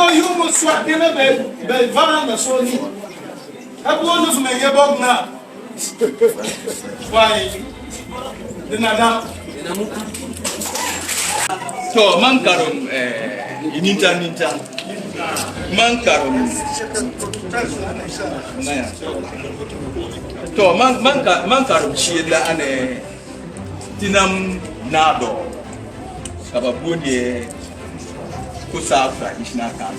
you must swap in a bed, but Van and so you. I want to make a bog now. Why? The Naba. So, Mankarum, Ninja. Mankarum. So, Mankarum, Sheila and Tinam Nado. Ababunye Kusaug Tradintal.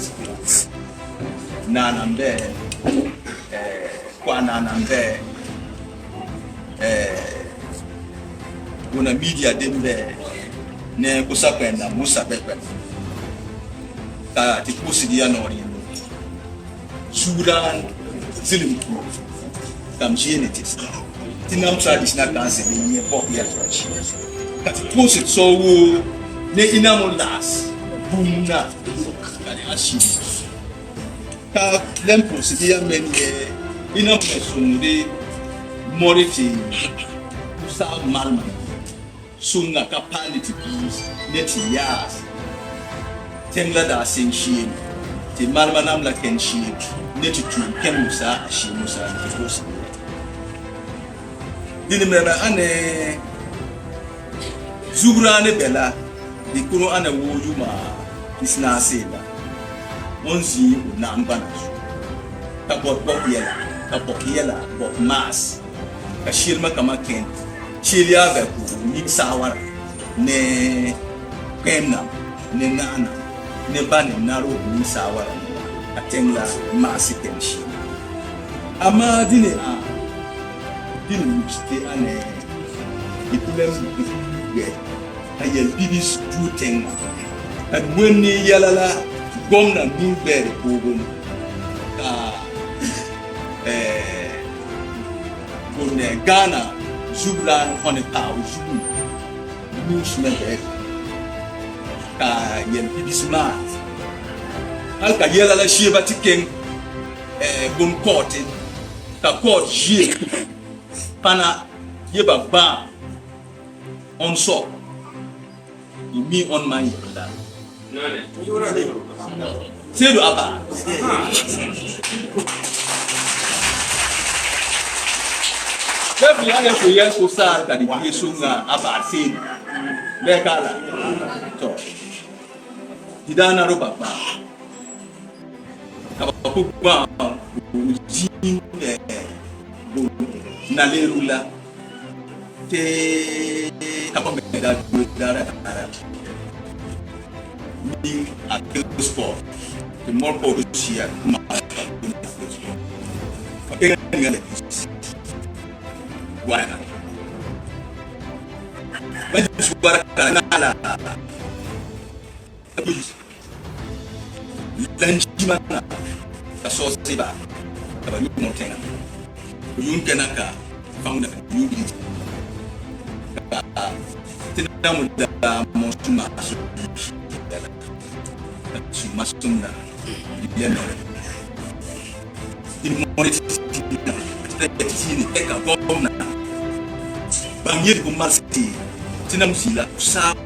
Nanambe, Kwananambe, Guna media dembe, ne Kusapenda, Musa Pepe. Ka Tipusidia Nori, Sudan, Zilim, Gamgenitis, Tinam Tradintal Council in your pocket. Katipusit so ne inamulas, Buna, Kaliashi. Ka lempos dia menye ina mesumde moriti Kusaal malman sunga kapaliti bis neti yas temla da senshi ti malmanam la kenshi neti tu kemusa ashi musa kikosi dinimena ane zugrane bela dikuno ana wujuma isna sela Onzi na ambanasu kabot bokiela bot mas kashirma kama kent chilia beku mixawara ne kemna ne nana ne bani naro mixawara atengla masi kenshi ama dine mustite ane itulem ge ayel bibis du tenga at wenni yalala Gomna Newberry Bogum Ghana Zublan Honetau Zulu Newsman ka yen Bibismat Alka Yela la Shiva Tiking Bum Court ka court Ye Pana Yeba Ba on so me on my Seidu Abagre. Tapi ada kuliah Kusaal Tradintal Abagre Seidu. Lekala. So, tidak naruh bapa. Apa pun jin nalerula. Te apa benda darah. Ni sport the more policia ma sport okay ngale wana baju suara kanala lanji mana kasosi ba kabanyu motenga yun kenaka fauna yubi tinamu da mosuma Masumna, dia no. Ini moriti sini, eka gomna. Bangir kumarsi, tinam sila Kusaal,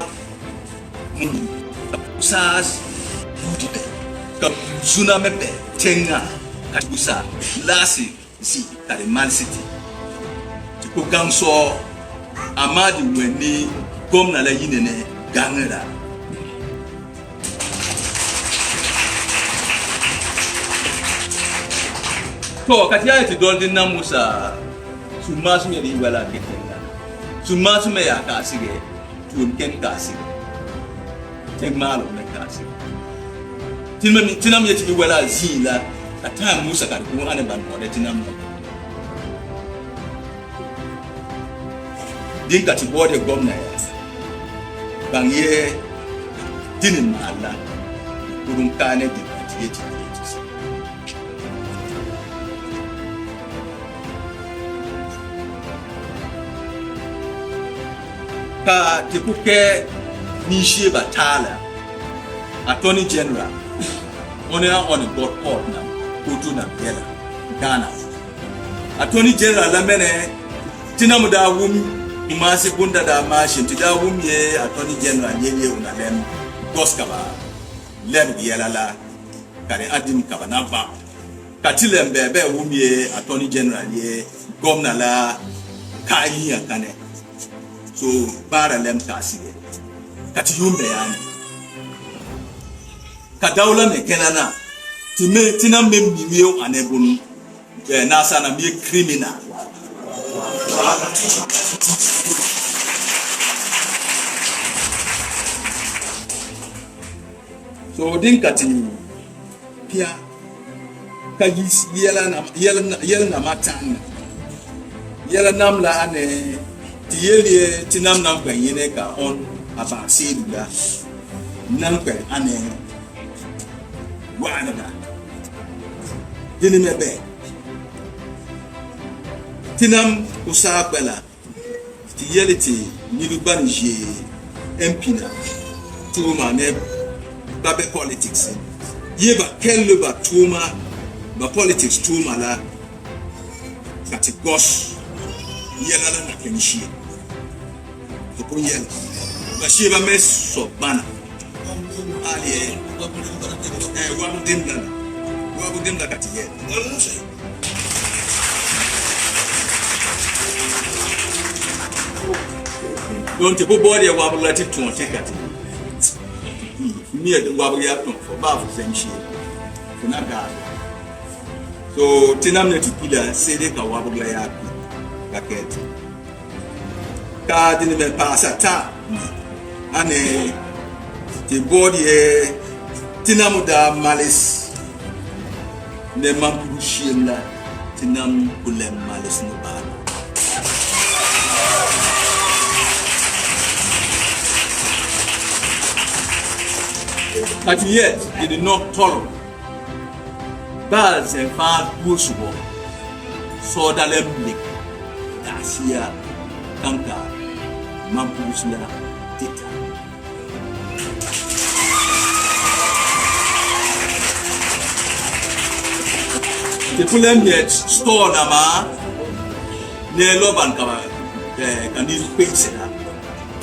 Kusas, Budibe, Kapsuna mepe, Tenga, Kusaal, Lasi, si, kare Man City. Tiku gamso, amadi weni, gomna la yinene, gangera. So, katia iti doldi na musa sumasu me di wala ketenga. Sumasu me ya kasige, tuunken kasige. Teng malo me kasige. Tinam yeti wala zila, ata musa kari kumu ane ban mode tinam. Din kati bode gomna ya. Bangye dinin mala. Kurung kane di kati yeti. Ka tepuke nishi batala Attorney General on the board court na kutu na bela Ghana Attorney General la mene tinamu da wum imasi bunda da mashin ti da wum ye Attorney General ye una lem goskaba lem yela la kare adim kabanaba katilem bebe wumie attorney general ye governor la kayi akane so bara lem kasige kati yumbe yani kadawla me kenana time tinam mem biwe anebun na sana mi criminal so din kati pia kagis yela na matan yela namla ane tiyeli tinam nam kwen yene ka on aba sedula nam kwen ane wana dini mebe tinam Kusaug bela tiyeli ti niluban je empina tuma ne babe politics yeba kelle ba tuma ba politics tuma la kati gos yela la na kenshi ko yela ba sheba mes so bana ali wa budin da kati yela don't you body wa bu lati tun te kati me wa bu ya tun for ba fu senshi kuna ga so tinam ne tikila sede ka wa bu la ya paket ka dini me pasata ane ti body tinam da malis ne mambu shilla tinam kulem malis no ba but yet he did not tolerate bars and bad bushwo so dalem lik dasia kanka mambusla tita the problem yet store nama ne loban kama kanil pixela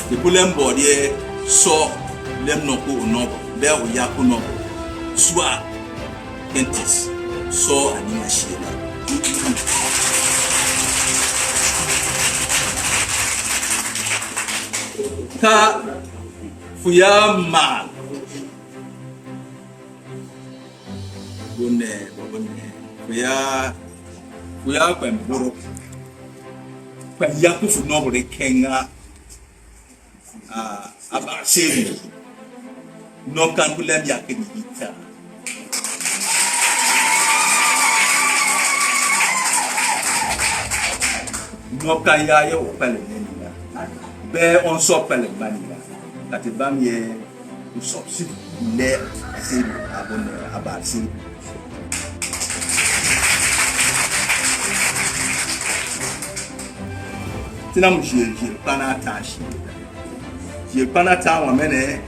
the problem body so lem no ko no be o yaku no swa kentis so ani ashira ka fuya ma bonne fuya kwemburu kwa yaku fu no re kenga aba sevi no kan kulem yakini ita no kan ya yo pele nina be on so pele manina that bam ye to subsidy le Seidu Abagre tinam je pana tashi je pana ta wa mene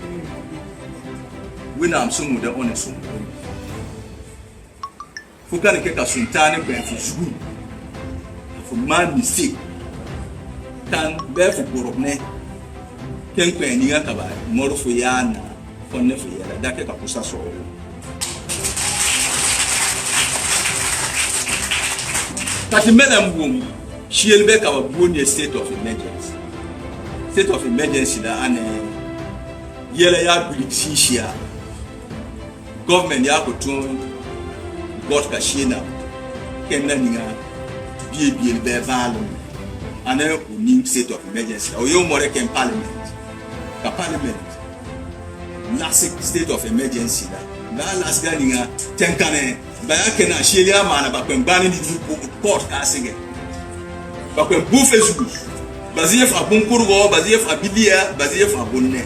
wina amsumu de onesu fukane ke ka suntane ko en fuzu fu man mistake tan be fu borobne ken ko en ya ka ba moro fu yana fonne fu yara da ke ka kusa so kati melam bum shiel be ka ba boni state of emergency da ane yela ya bilishia government ya kutun got kashina kenna ninga biye be valu ane uni state of emergency o yo more ken parliament last state of emergency da last guy ninga tenkane ba ya kena shelia mana ba kwen bani ni court ka sige ba kwen bu facebook baziyef abunkurgo baziyef abidia baziyef abunne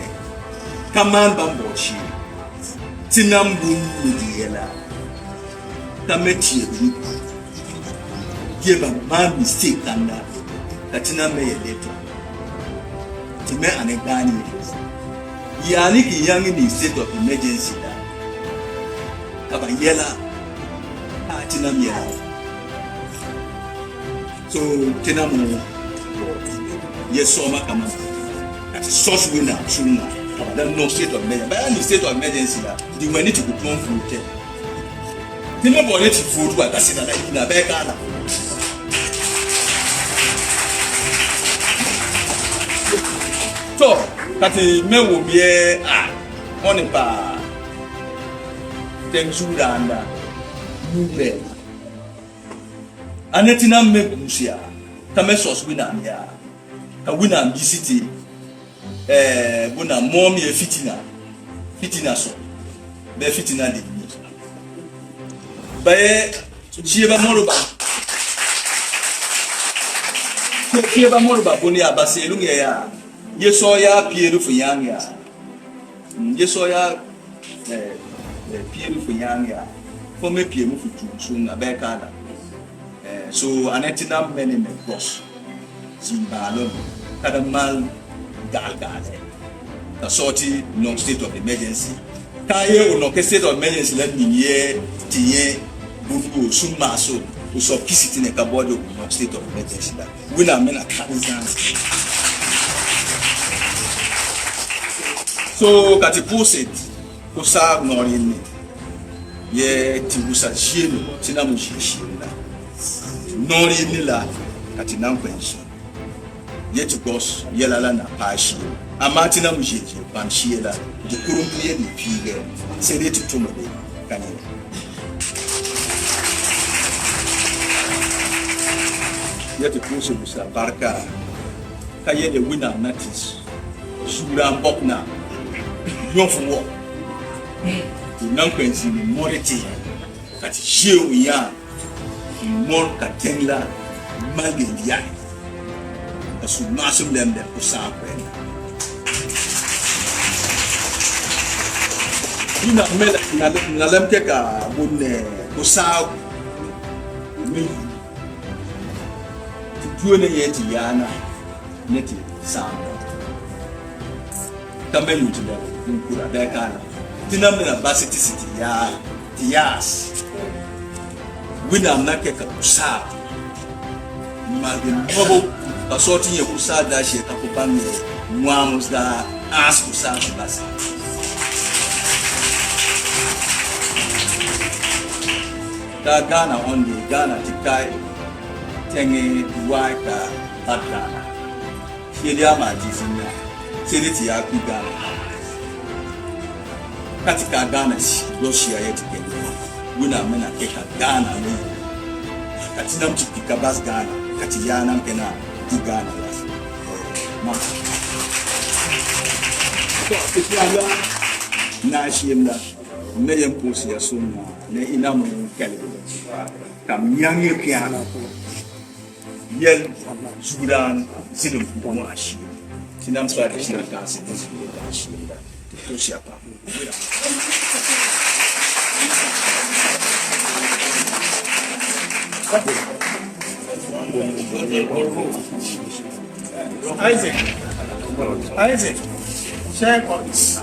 kaman bambochi tinam bundiela tamechi ebi giba man mistake kanda katina me yeleto time anegani yani ki yangi ni state of emergency da kaba yela atina yela so tinamu yesoma kama ati source winner suna then no state of emergency but any state of emergency that the money to go from food Tima body to food what I said like in a beggar. So, kati me will be on a bar. Then Sudanda, Nube. Anetina me Busia, Tamesos winner, a winner city. Buna mommy a fitina so. Be fitina de. Bae, Chieba Moroba. Chieba Moroba, Bonia Baselunga. Yesoya Pierre for Yanga. Yesoya Pierre for Yanga. For me, Pierre for soon a back. So, Anetina many men cross. Zimbalo, Kadamal, Galgade. A sorty non state of emergency. Kaye or no state of emergency let me ye, Tie, Bufu, Sumaso, who saw peace in a cupboard of state of emergency. When I mean a dance. So, Katipusit, Kusaug Tradintal, ye Tibusa Shield, Tinamushi Shield, Norinilla, Katinam pension. Yet to goes Yelala Pashi, a Martina Mushi, Panshiela, the Kurumpian Pig, said it to Tumade, Canada. Yet to Kusaug Barca, Kaye the winner Natis, Suram Bokna, Young for war. The Nankens in the Mority, at Shio Yan, More Katengla, Magia. As we massive them the Kusaug. You know, Nalemteka would Kusaug me to do any yet Yana, Netty Sound. Come to them, Kuradekana. The number of City, Yas. We now make a Kusaug. Magin a sorting a Kusaug that she accompanied Muamus that asked Kusaug Bassa. That Ghana on the Ghana to Kai Tangy White Ghana. Heliama Dizina, Sediti Aki Ghana. Katika Ghana, Russia yet again. We now men a take a Ghana. Katinam to Pikabas Ghana, Katiana Pena, Ghana. Nashimda, Mayam Pusia Suna, Ne Inamu Calibre, Come young piano, Yel Sudan, Sidum Pumashi, Tinam Swadish, Pusiapa. Isaac, share on this.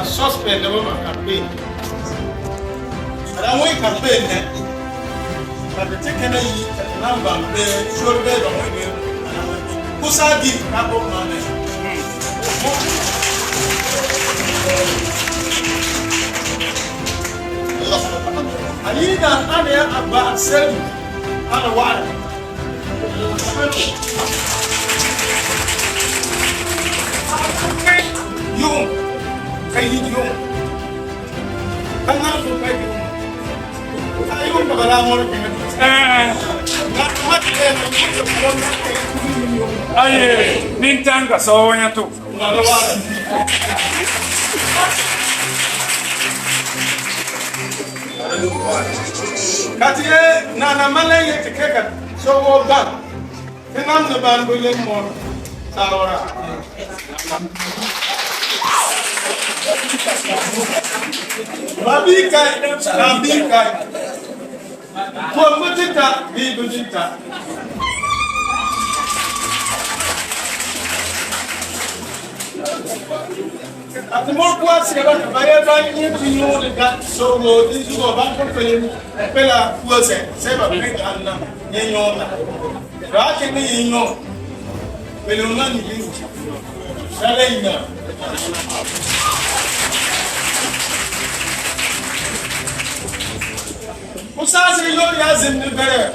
Suspend the woman campaign. And I won't campaign, but the taken a number, the shoulder of my Kusaug Tradintal. I need an area about Seidu Abagre. You, can you? Canal to pay you. I don't know what Aye, nintanga sonya tu. Katie na malay te keka so go back. Kenam the ban bulle mo sawara. Babi kai. Ko mutita bi bujita. At the more quasi about by you know that so this is about Pella was a seven and Yona. Rakin me know. Will not use Salina. Kusaal has in the better.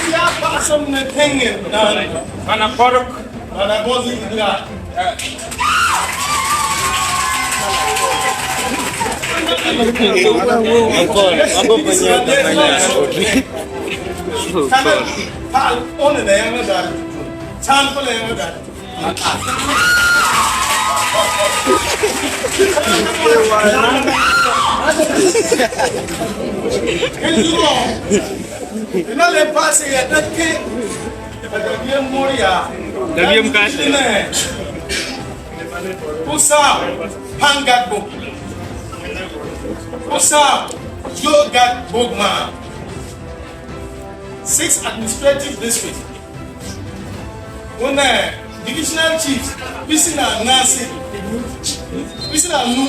Ya pasam na tengin Mana pork. mana bozi ila pal on na yang da chan pala yang da Ina le pase ya take dia moria Dagiam kas. Kusaug Pangatbo Kusaug Yogat Bogma 6 administrative districts. One divisional chiefs, Pisina Nasi, Pisina Nu,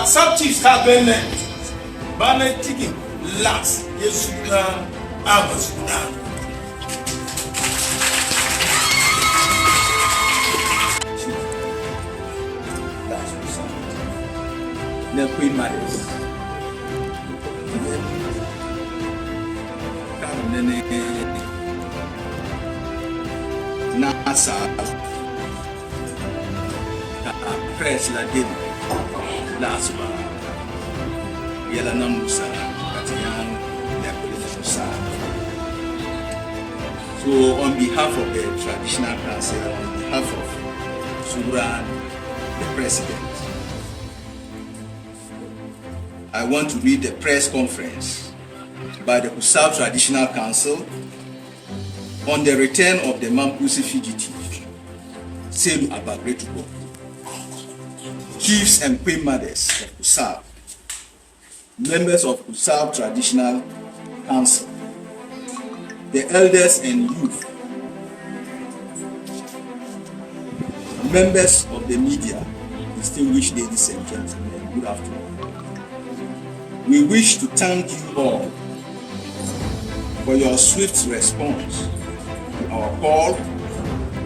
sub chiefs have been Bane Tiki last Yesuka Abasuna. The Queen Mothers. NASA press la did last bar. Yella Namusa, Katian, Napolisa. So, on behalf of the Traditional Council, on behalf of Sudan, the President, I want to read the press conference by the Kusaug Traditional Council on the return of the Mampusi fugitive, Seidu Abagre to Bawku. Chiefs and Queen Mothers of Kusaug, members of Kusaug Traditional Council, the elders and youth, members of the media, distinguished ladies and gentlemen, good afternoon. We wish to thank you all for your swift response to our call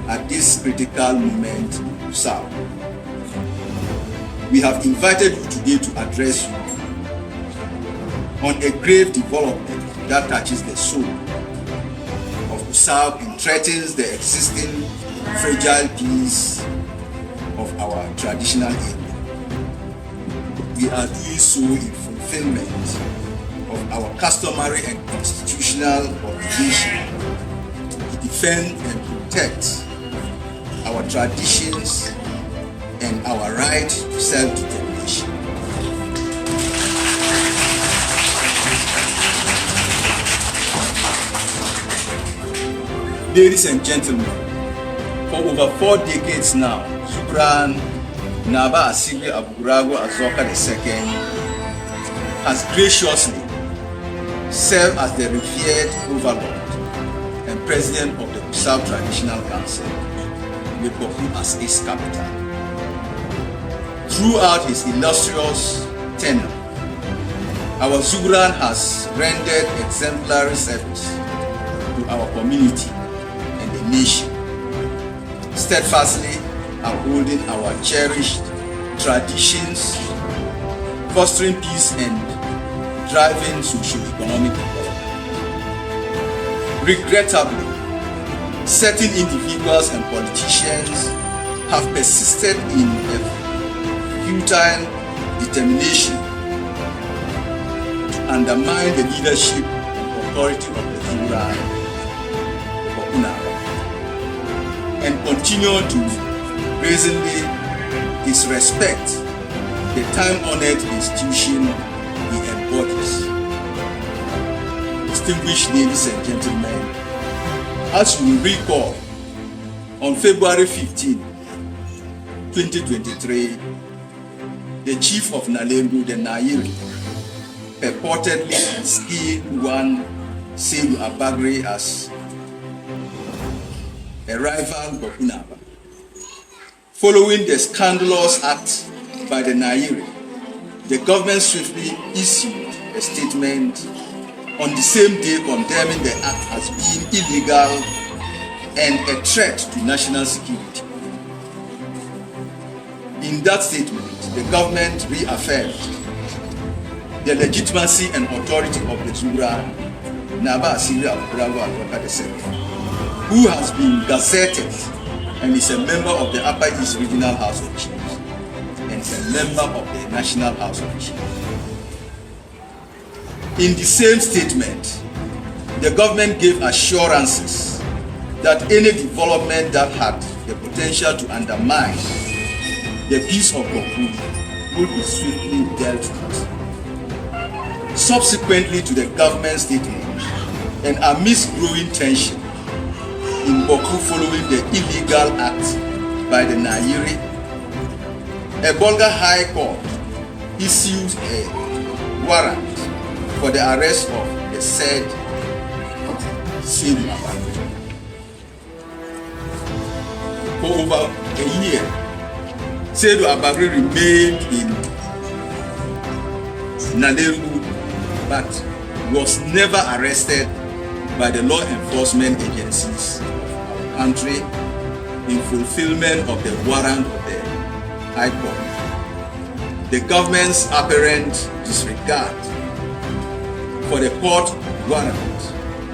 at this critical moment in Kusaug. We have invited you today to address you on a grave development that touches the soul of Kusaug and threatens the existing fragile peace of our traditional area. We are doing so in fulfillment of our customary and constitutional obligation to defend and protect our traditions and our right to self-determination. Ladies and gentlemen, for over 4 decades now, Naba Abugrago Azoka II has graciously served as the revered overlord and president of the Kusaug Traditional Council with Bawku as its capital. Throughout his illustrious tenure, our Zuguran has rendered exemplary service to our community and the nation, steadfastly upholding our cherished traditions, fostering peace and driving socio-economic development. Regrettably, certain individuals and politicians have persisted in a futile determination to undermine the leadership and authority of the Zuguran and continue to brazenly disrespect the time-honored institution he embodies. Distinguished ladies and gentlemen, as you will recall, on February 15, 2023, the chief of Nalendu, the Nairi, purportedly skinned one Seidu Abagre as a rival of Naba. Following the scandalous act by the Nairi, the government swiftly issued a statement on the same day condemning the act as being illegal and a threat to national security. In that statement, the government reaffirmed the legitimacy and authority of the Zuguran Naba Abugrago Azoka, who has been gazetted and is a member of the Upper East Regional House of Chiefs and is a member of the National House of Chiefs. In the same statement, the government gave assurances that any development that had the potential to undermine the peace of Bawku would be swiftly dealt with. Subsequently to the government statement, and amidst growing tension in Bawku following the illegal act by the Nairi, a Bulgar High Court issued a warrant for the arrest of the said Seidu Abagre. For over a year, Seidu Abagre remained in Nalendu but was never arrested by the law enforcement agencies of our country in fulfillment of the warrant of the High Court. The government's apparent disregard for the court warrant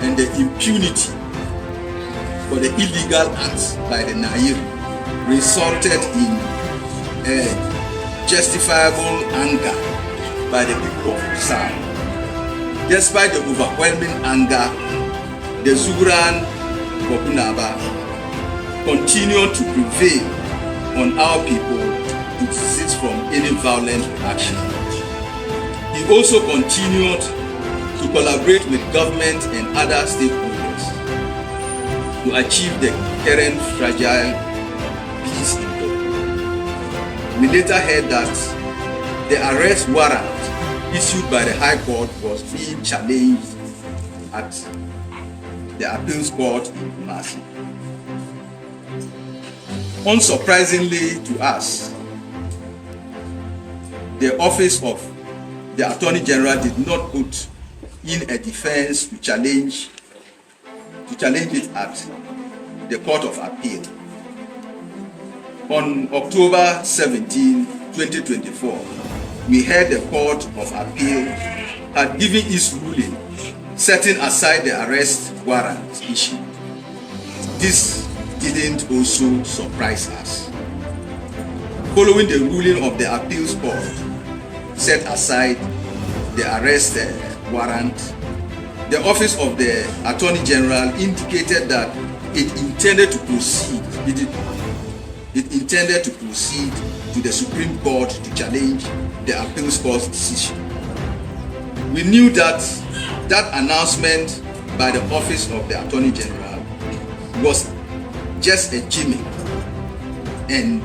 and the impunity for the illegal acts by the Nairi resulted in a justifiable anger by the people of Kusaal. Despite the overwhelming anger, the Zuguran Naba continued to prevail on our people to desist from any violent action. He also continued to collaborate with government and other stakeholders to achieve the current fragile peace in Bawku. We later heard that the arrest warrant issued by the High Court was being challenged at the appeals court in Kumasi. Unsurprisingly to us, the office of the Attorney General did not put in a defense to challenge it at the Court of Appeal. On October 17, 2024, we heard the Court of Appeal had given its ruling setting aside the arrest warrant issue. This didn't also surprise us. Following the ruling of the appeals court set aside the arrest warrant, the office of the Attorney General indicated that it intended to proceed to the Supreme Court to challenge the appeals court's decision. We knew that announcement by the office of the Attorney General was just a gimmick and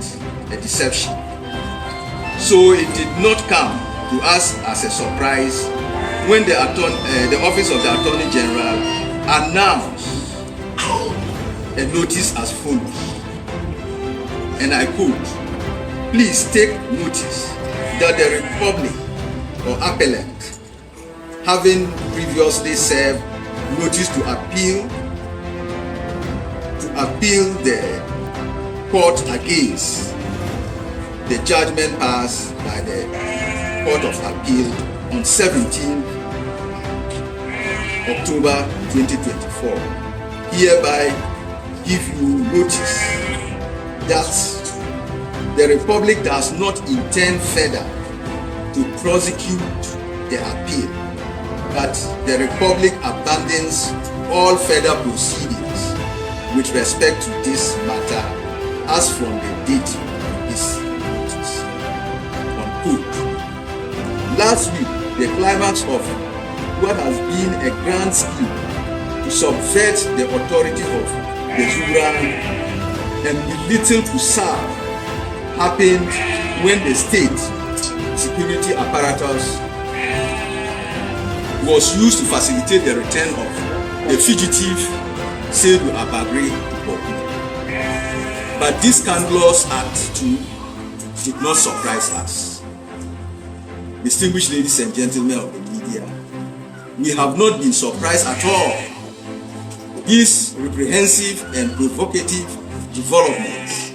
a deception. So it did not come to us as a surprise when the office of the Attorney General announced a notice as follows, and I quote, please take notice that the Republic or appellant, having previously served notice to appeal the court against the judgment passed by the Court of Appeal on 17 October 2024, hereby give you notice that the Republic does not intend further to prosecute the appeal, but the Republic abandons all further proceedings with respect to this matter as from the date of this notice. Unquote. Last week, the climax of what has been a grand scheme to subvert the authority of the Zuran and belittle Kusaal happened when the state security apparatus was used to facilitate the return of the fugitive Seidu Abagre to Bawku. But this scandalous act too did not surprise us. Distinguished ladies and gentlemen of the media, we have not been surprised at all. These reprehensive and provocative developments,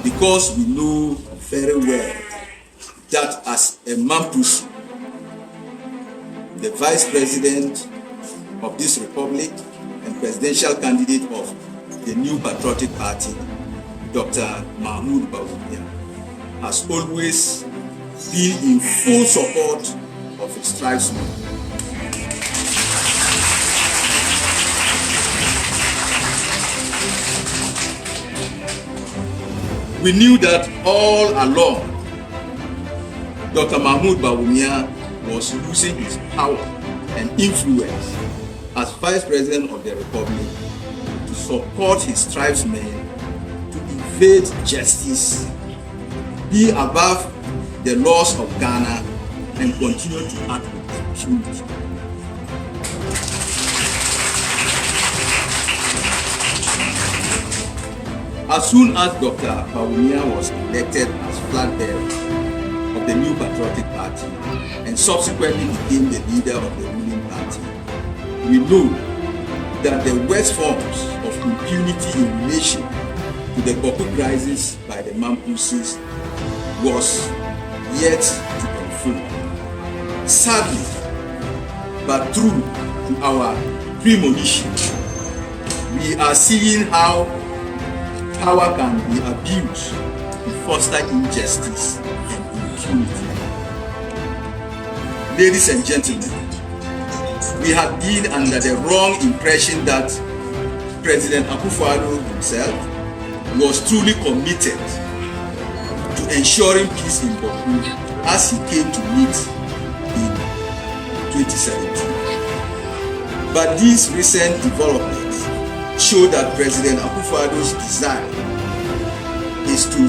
because we know very well that as a Mampusi, the Vice President of this Republic and presidential candidate of the New Patriotic Party, Dr. Mahmoud Bawku, has always been in full support of its tribesmen. We knew that all along, Dr. Mahmoud Bawumia was using his power and influence as Vice President of the Republic to support his tribesmen to evade justice, be above the laws of Ghana, and continue to act with impunity. As soon as Dr. Bawumia was elected as flag bearer of the New Patriotic Party and subsequently became the leader of the ruling party, we know that the worst forms of impunity in relation to the Bawku crisis by the Mampusis was yet to unfold. Sadly, but true to our premonition, we are seeing how power can be abused to foster injustice and impunity. Ladies and gentlemen, we have been under the wrong impression that President Akufo-Addo himself was truly committed to ensuring peace in Bawku as he came to meet in 2017. But these recent developments show that President Akufo-Addo's desire is to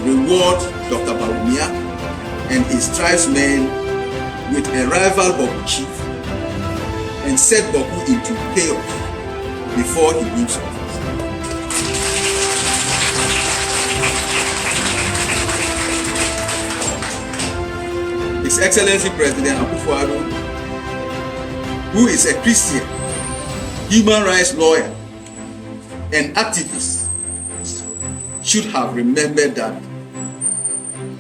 reward Dr. Bawumia and his tribesmen with a rival Bawku chief and set Bawku into chaos before he leaves office. His Excellency President Akufo-Addo, who is a Christian, human rights lawyer, and activist, should have remembered that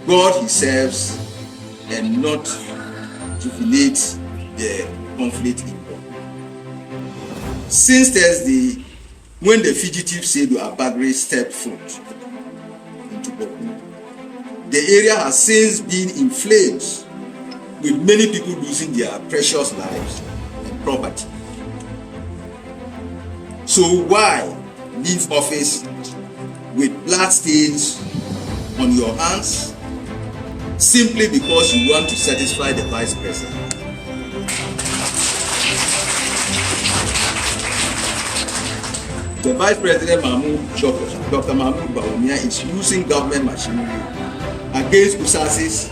God he serves and not jubilate the conflict in Bawku. Since Thursday, when the fugitive Seidu Abagre stepped foot into Bawku, the area has since been in flames, with many people losing their precious lives and property. So why leave office with blood stains on your hands simply because you want to satisfy the Vice President? The Vice President Dr. Mahmoud Bawumia is using government machinery against Kusasis,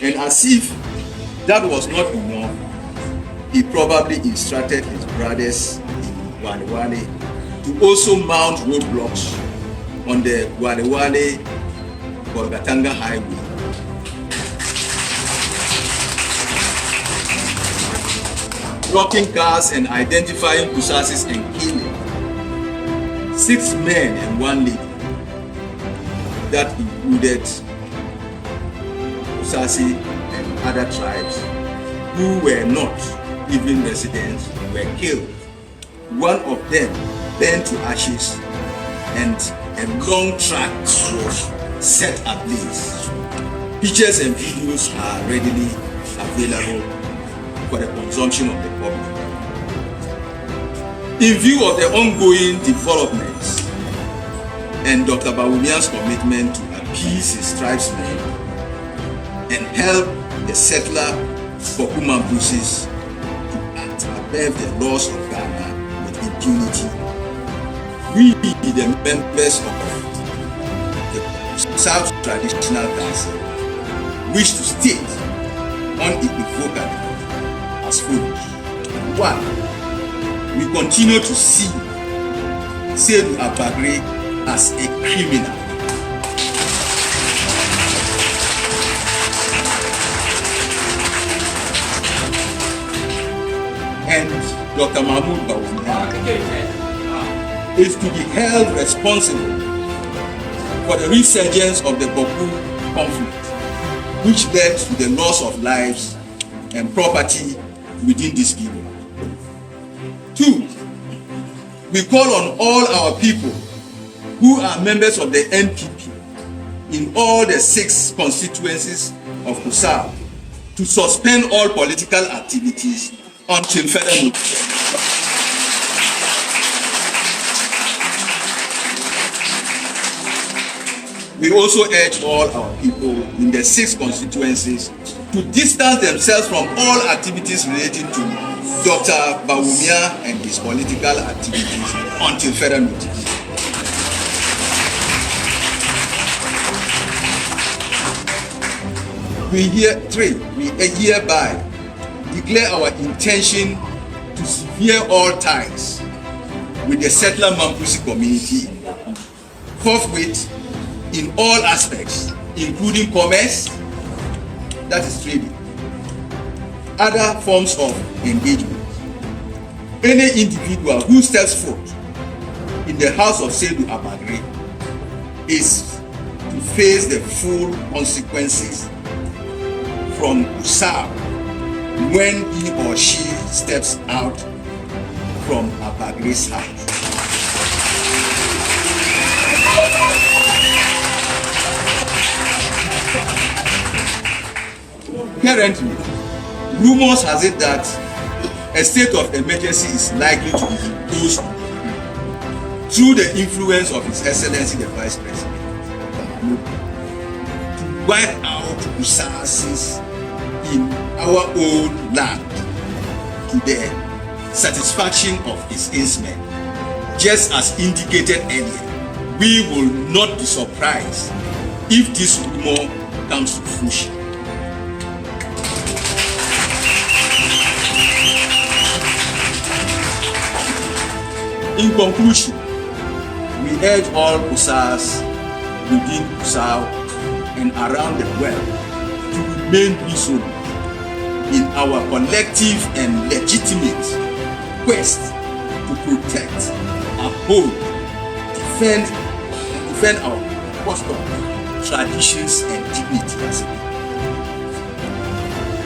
and as if that was not enough, he probably instructed his brothers in Wale to also mount roadblocks on the Wale Bolgatanga Highway. Blocking cars and identifying Kusasis and killing 6 men and 1 lady. That included Kusasi and other tribes who were not even residents were killed. One of them burned to ashes and a long track was set ablaze. Pictures and videos are readily available for the consumption of the public. In view of the ongoing developments and Dr. Bawumia's commitment to appease his tribesmen and help the settler Bawku Mambusis to act above the laws of Ghana with impunity, we, the members of the Kusaug Traditional Council, wish to state unequivocally as follows. 1. We continue to see Seidu Abagre as a criminal. And Dr. Mahmoud Bawumia is to be held responsible for the resurgence of the Bawku conflict, which led to the loss of lives and property within this people. 2. We call on all our people who are members of the NPP in all the 6 constituencies of Kusaal to suspend all political activities until further notice. We also urge all our people in the 6 constituencies to distance themselves from all activities relating to Dr. Bawumia and his political activities until further notice. We hereby declare our intention to sever all ties with the settler Mambusi community forthwith in all aspects, including commerce, that is trading, other forms of engagement. Any individual who steps forth in the house of Seidu Abagre is to face the full consequences from Kusaal when he or she steps out from Abagre's house. Currently, rumors has it that a state of emergency is likely to be imposed through the influence of His Excellency the Vice President, to wipe out resources in our own land to the satisfaction of his instrument. Just as indicated earlier, we will not be surprised if this rumor comes to fruition. In conclusion, we urge all Kusas within Kusaal and around the world to remain reasonable in our collective and legitimate quest to protect, uphold, defend our customs, traditions, and dignity as a people.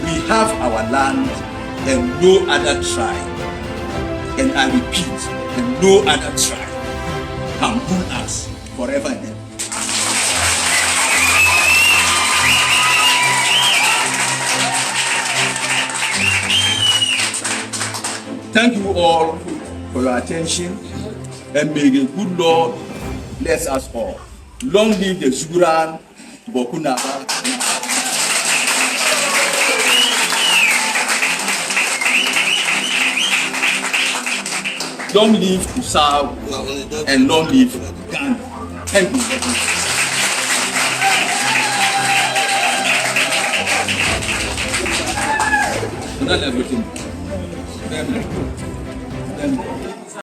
We have our land and no other tribe, and I repeat, and no other tribe can rule us forever and ever. Thank you all for your attention, and may the good Lord bless us all. Long live the Zuguran, Bawku Naba. Long live Kusaal and long live Ghana. Thank you. Not everything.